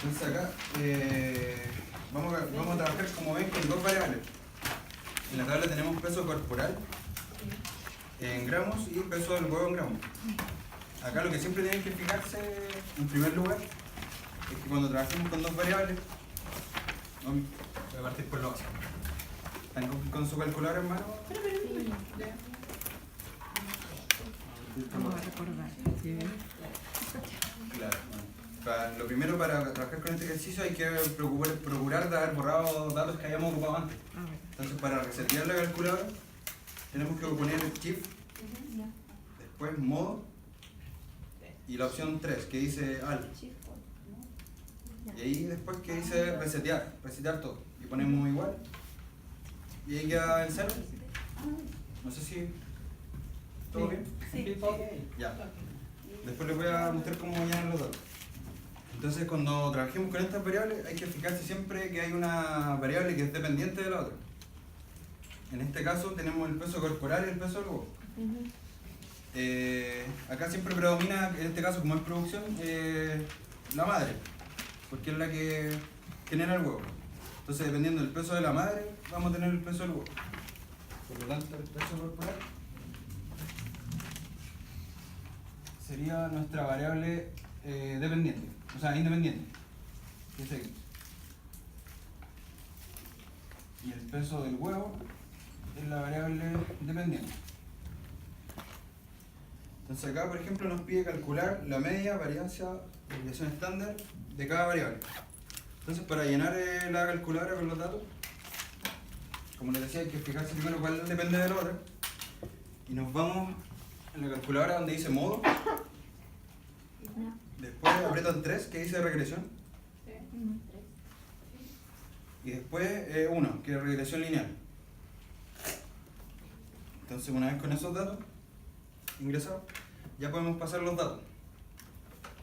Entonces acá vamos a trabajar, como ven, con dos variables. En la tabla tenemos peso corporal en gramos y peso del huevo en gramos. Acá lo que siempre tienen que fijarse, en primer lugar, es que cuando trabajemos con dos variables, voy a partir por lo básico. ¿Están con su calculadora en mano? Vamos a recordar. Sí. Claro. Lo primero, para trabajar con este ejercicio hay que procurar de haber borrado datos que hayamos ocupado antes. Entonces, para resetear la calculadora, tenemos que poner el shift, después modo y la opción 3 que dice al. Y ahí después que dice resetear todo. Y ponemos igual. Y ahí queda el 0. No sé si... ¿Todo bien? Sí. Ya. Después les voy a mostrar cómo llenan los datos. Entonces, cuando trabajemos con estas variables, hay que fijarse siempre que hay una variable que es dependiente de la otra. En este caso tenemos el peso corporal y el peso del huevo. Acá siempre predomina, en este caso como es producción, la madre, porque es la que genera el huevo. Entonces, dependiendo del peso de la madre, vamos a tener el peso del huevo. Por lo tanto, el peso corporal sería nuestra variable dependiente, o sea, independiente, que es X. Y el peso del huevo es la variable dependiente. Entonces acá, por ejemplo, nos pide calcular la media, variancia, desviación estándar de cada variable. Entonces, para llenar la calculadora con los datos, como les decía, hay que fijarse primero cuál depende de la otra. Y nos vamos en la calculadora donde dice modo. Después aprietan 3, que dice regresión. Y después 1, que es regresión lineal. Entonces, una vez con esos datos ingresados, ya podemos pasar los datos.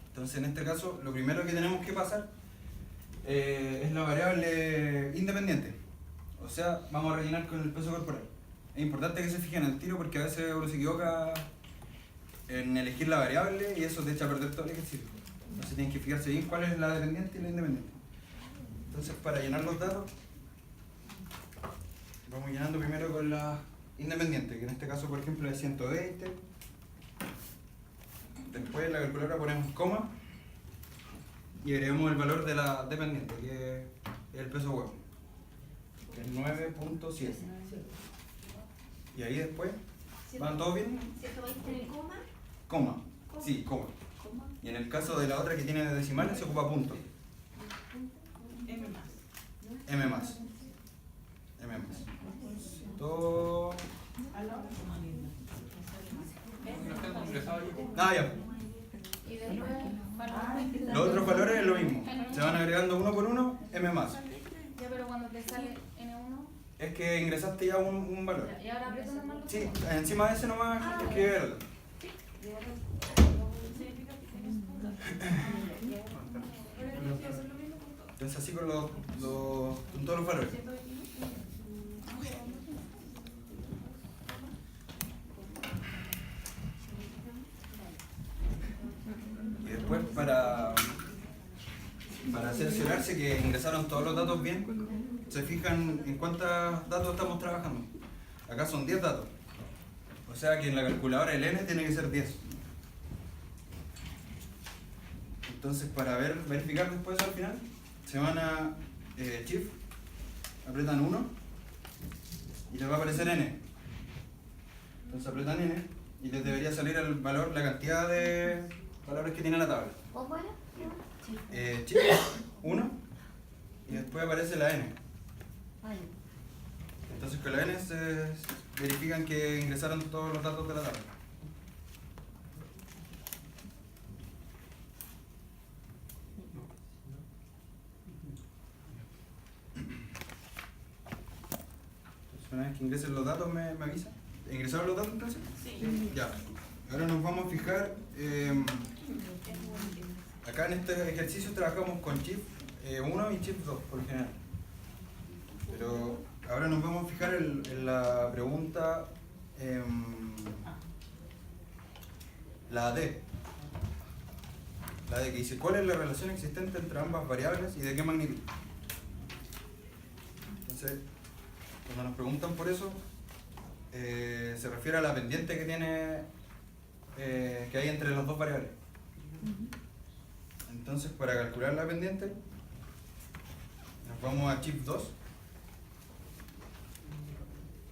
Entonces, en este caso, lo primero que tenemos que pasar es la variable independiente. O sea, vamos a rellenar con el peso corporal. Es importante que se fijen al tiro porque a veces uno se equivoca en elegir la variable y eso te echa a perder todo el ejercicio. Entonces tienen que fijarse bien cuál es la dependiente y la independiente. Entonces, para llenar los datos, vamos llenando primero con la independiente, que en este caso, por ejemplo, es 120. Después en la calculadora ponemos coma y agregamos el valor de la dependiente, que es el peso huevo, que es 9.7. Y ahí después, ¿van todos bien? ¿120 coma? Coma, sí, coma. Y en el caso de la otra que tiene decimales se ocupa punto. M más. Todo... Ah, ya. Y después, Los otros valores es lo mismo. Se van agregando uno por uno, M más. ya, pero cuando te sale N1, Es que ingresaste ya un valor. y ahora aprieto normal. Sí, encima de ese nomás es que verlo. Entonces así con con todos los valores. Y después para cerciorarse que ingresaron todos los datos bien, se fijan en cuántos datos estamos trabajando. Acá son 10 datos. O sea que en la calculadora el n tiene que ser 10. Entonces, para verificar después al final, se van a Shift, apretan 1 y les va a aparecer n. Entonces apretan n y les debería salir el valor, la cantidad de valores que tiene la tabla. ¿Cómo era? Shift 1 y después aparece la n. Entonces con la n se verifican que ingresaron todos los datos de la tabla. Una vez que ingresen los datos me avisan. ¿Ingresaron los datos entonces? Sí. Ya. Ahora nos vamos a fijar. Acá en este ejercicio trabajamos con Shift 1 y Shift 2 por lo general. Pero ahora nos vamos a fijar en la pregunta, la D. La de que dice, ¿cuál es la relación existente entre ambas variables y de qué magnitud? Entonces, cuando nos preguntan por eso, se refiere a la pendiente que tiene, que hay entre las dos variables. Entonces, para calcular la pendiente, nos vamos a chip 2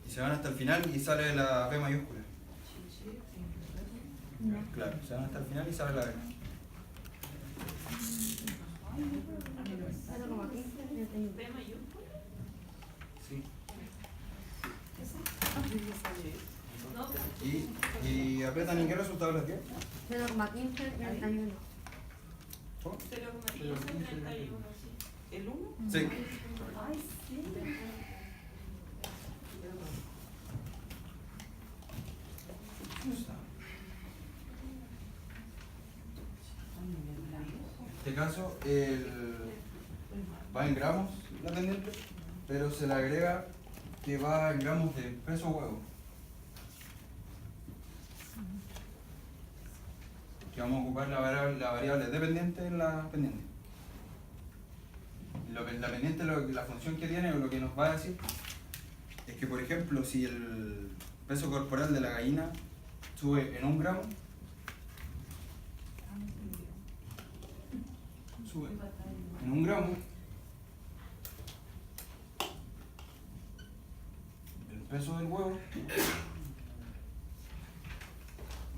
y se van hasta el final y sale la P mayúscula. Claro, se van hasta el final y sale la P. ¿P mayúscula? Sí. No, Y apretan y qué resultado les dio. 0,1531. ¿Cómo? 0,1531, sí. ¿El 1? Sí. Ay, sí. En este caso va en gramos la pendiente, pero se le agrega que va en gramos de peso huevo. Que vamos a ocupar la variable dependiente en la pendiente. La pendiente, la función que tiene o lo que nos va a decir es que, por ejemplo, si el peso corporal de la gallina sube en 1 gramo, sube en 1 gramo, el peso del huevo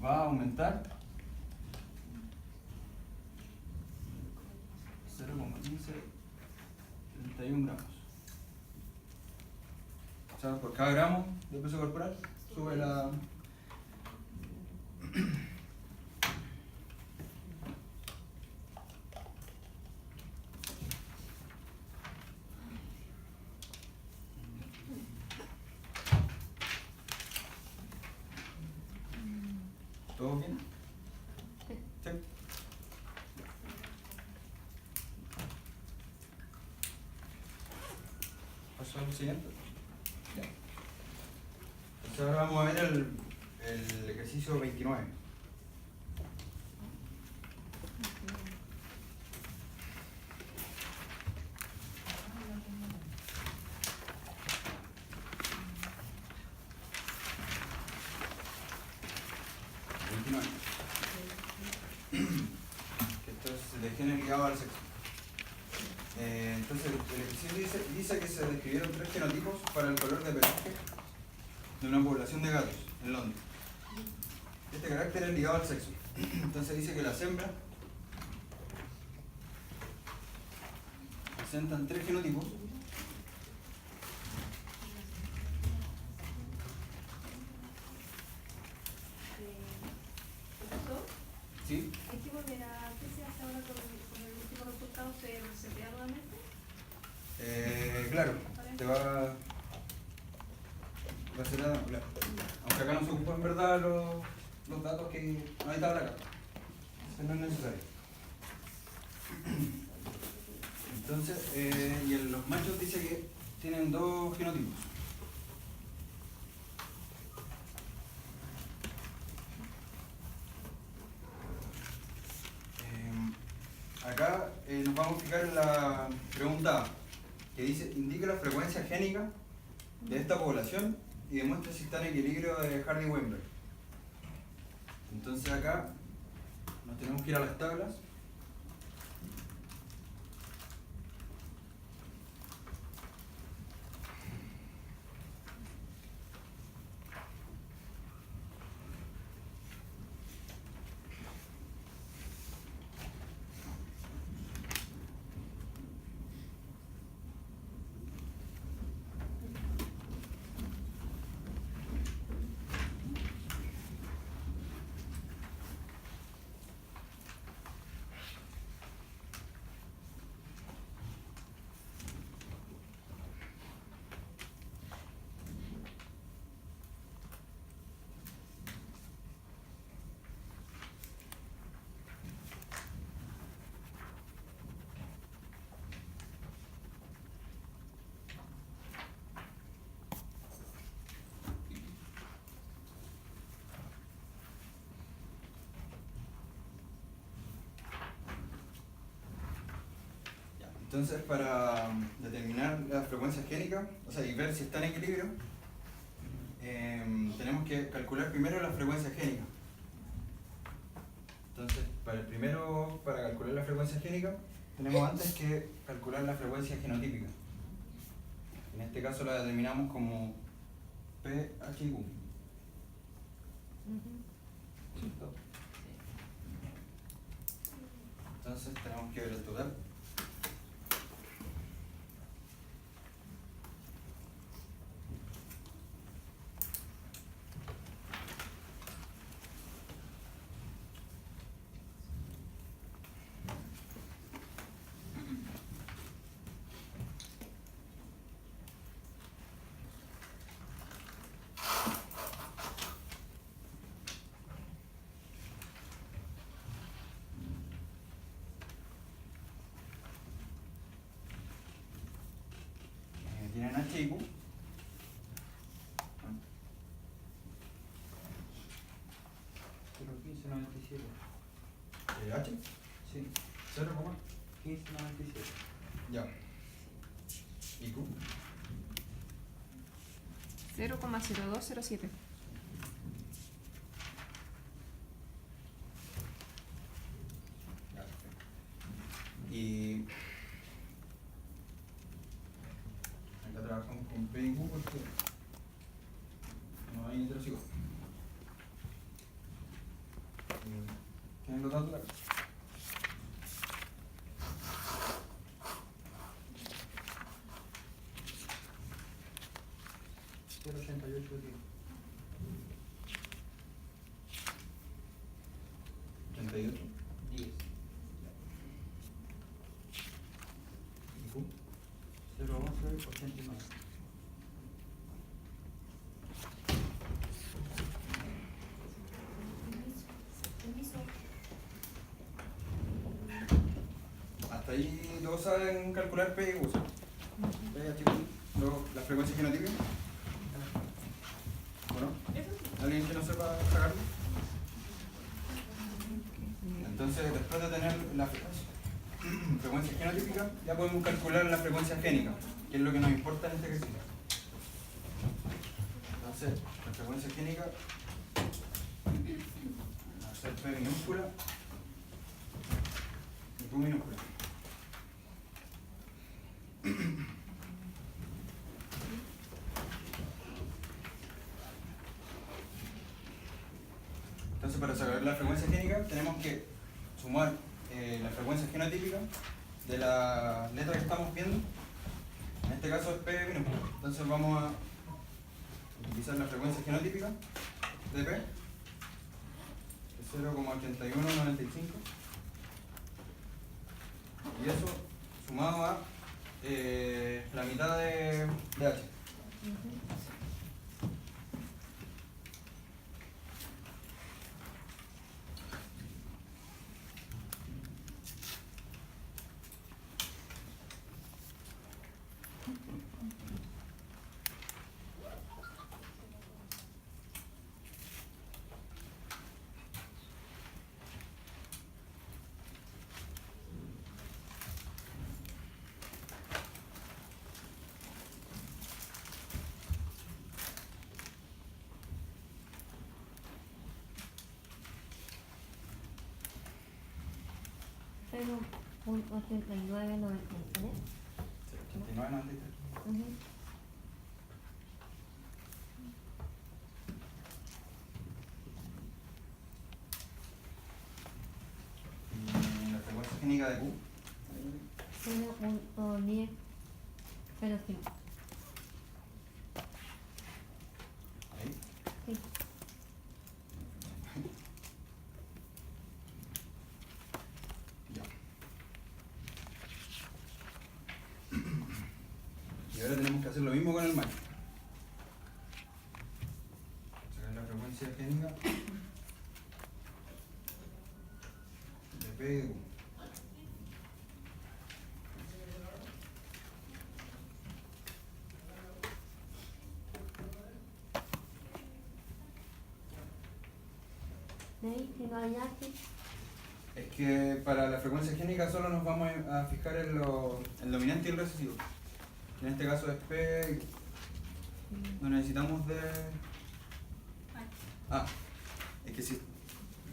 va a aumentar 0,1531 gramos. O sea, por cada gramo de peso corporal sube la... ¿Todo bien? Sí. Paso al siguiente. Ya. Entonces ahora vamos a ver el ejercicio 29. Que esto es de género ligado al sexo. Entonces, el ejercicio dice que se describieron 3 genotipos para el color de pelaje de una población de gatos en Londres. Este carácter es ligado al sexo. Entonces dice que las hembras presentan 3 genotipos. ¿Profesor? ¿Sí? ¿Es que volver a qué se hace ahora con el último resultado? ¿Se resetea nuevamente? Claro, te va a ser claro. Aunque acá no se ocupan en verdad los datos que no hay tabla acá. Eso no es necesario. Entonces, y en los machos dice que tienen 2 genotipos. Acá nos vamos a fijar en la pregunta A, que dice, indica la frecuencia génica de esta población y demuestra si está en equilibrio de Hardy-Weinberg. Entonces acá nos tenemos que ir a las tablas. Entonces, para determinar la frecuencia génica, o sea, y ver si está en equilibrio, tenemos que calcular primero la frecuencia génica. Entonces, para calcular la frecuencia génica, tenemos antes que calcular la frecuencia genotípica. En este caso la determinamos como PHQ. ¿Cierto? Entonces tenemos que ver el total. Tienen H y Q. ¿H? Sí. 0,1597. Ya. ¿Y Q? 0,0207. Ya, perfecto. Y acá trabajamos con P y Q porque no hay heterocigoto. ¿Tienen los datos de la casa? $0.88. 38. 10. ¿Y Q? 0.1189. Permiso. Hasta ahí todos saben calcular P y Q. ¿Sí? P, H, Q. Luego la frecuencia genotípica. Bueno, ¿alguien que no sepa sacarlo? Entonces, después de tener la frecuencia genotípica, ya podemos calcular la frecuencia génica, que es lo que nos importa en este ejercicio. Entonces, la frecuencia génica va a ser P minúscula y Q minúscula. Entonces, para sacar la frecuencia génica tenemos que sumar la frecuencia genotípica de la letra que estamos viendo. En este caso es P minúscula. Entonces vamos a utilizar la frecuencia genotípica de P, que es 0,8195. Y eso sumado a la mitad de H. Pero 0.8993. 89,93. Y la frecuencia génica de Q. 0.1005. Ahí. Sí. Ya. Y ahora tenemos que hacer lo mismo con el macho. Sacar la frecuencia génica de P y de Q. De ahí, si no hay H, Es que para la frecuencia génica solo nos vamos a fijar en el dominante y el recesivo. En este caso es P, no necesitamos de... Ah, es que si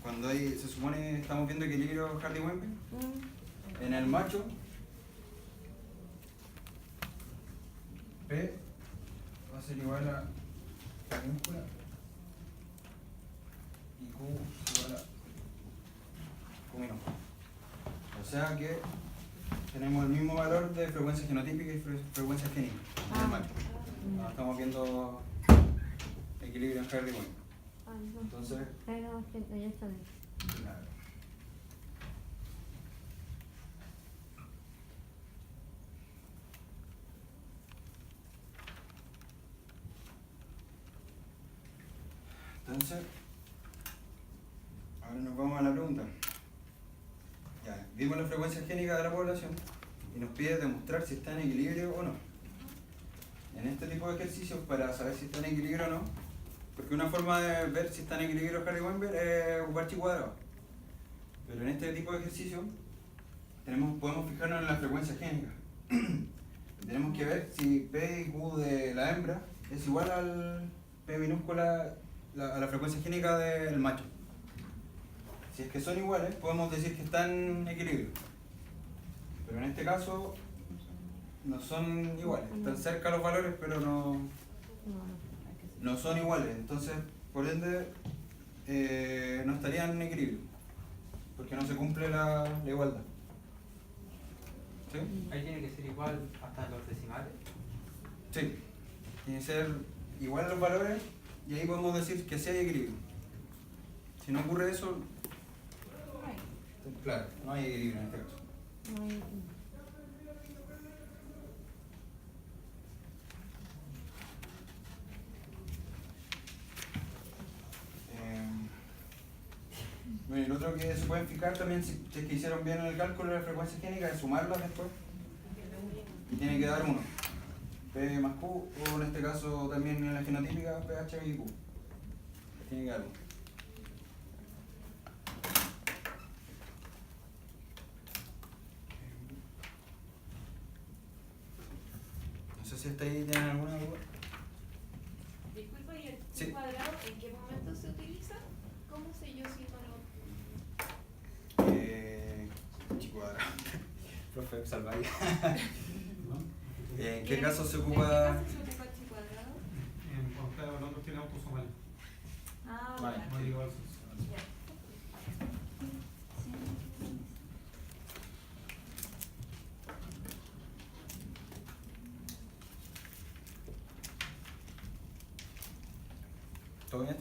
cuando se supone estamos viendo equilibrio Hardy-Weinberg, en el macho P va a ser igual a minúscula y Q igual a Q minúscula. O sea que tenemos el mismo valor de frecuencia genotípica y frecuencia génica en el macho. Ahora estamos viendo equilibrio en Hardy-Weinberg. Entonces, 0,88. claro. Entonces, ahora nos vamos a la pregunta. Ya, vimos la frecuencia génica de la población y nos pide demostrar si está en equilibrio o no. En este tipo de ejercicios, para saber si está en equilibrio o no, porque una forma de ver si está en equilibrio Hardy-Weinberg es ocupar chi cuadrado. Pero en este tipo de ejercicio podemos fijarnos en la frecuencia génica. Tenemos que ver si P y Q de la hembra es igual al P minúscula, a la frecuencia génica del macho. Si es que son iguales, podemos decir que están en equilibrio. Pero en este caso no son iguales. Están cerca los valores, pero no son iguales. Entonces, por ende, no estarían en equilibrio. Porque no se cumple la igualdad. ¿Sí? Ahí tiene que ser igual hasta los decimales. Sí. Tiene que ser igual los valores y ahí podemos decir que sí hay equilibrio. Si no ocurre eso, claro, no hay equilibrio en este caso. No hay. Bueno, y lo otro que se pueden fijar también, si es que hicieron bien el cálculo de la frecuencia génica, es sumarlas después y tiene que dar 1. P más Q, o en este caso también en la genotípica, PH y Q. Tiene que dar 1. No sé si hasta ahí tienen alguna duda. Disculpa, ¿y el Sí. cuadrado en qué momento se utiliza? ¿Cómo sé yo si no lo...? Chico cuadrado. Profe, salvaría. ¿En qué caso se ocupa? ¿En qué caso se ocupa el chi cuadrado? Cuando el otro tiene autosomal. Ah, Vale. No digo eso. ya. ¿Todo bien?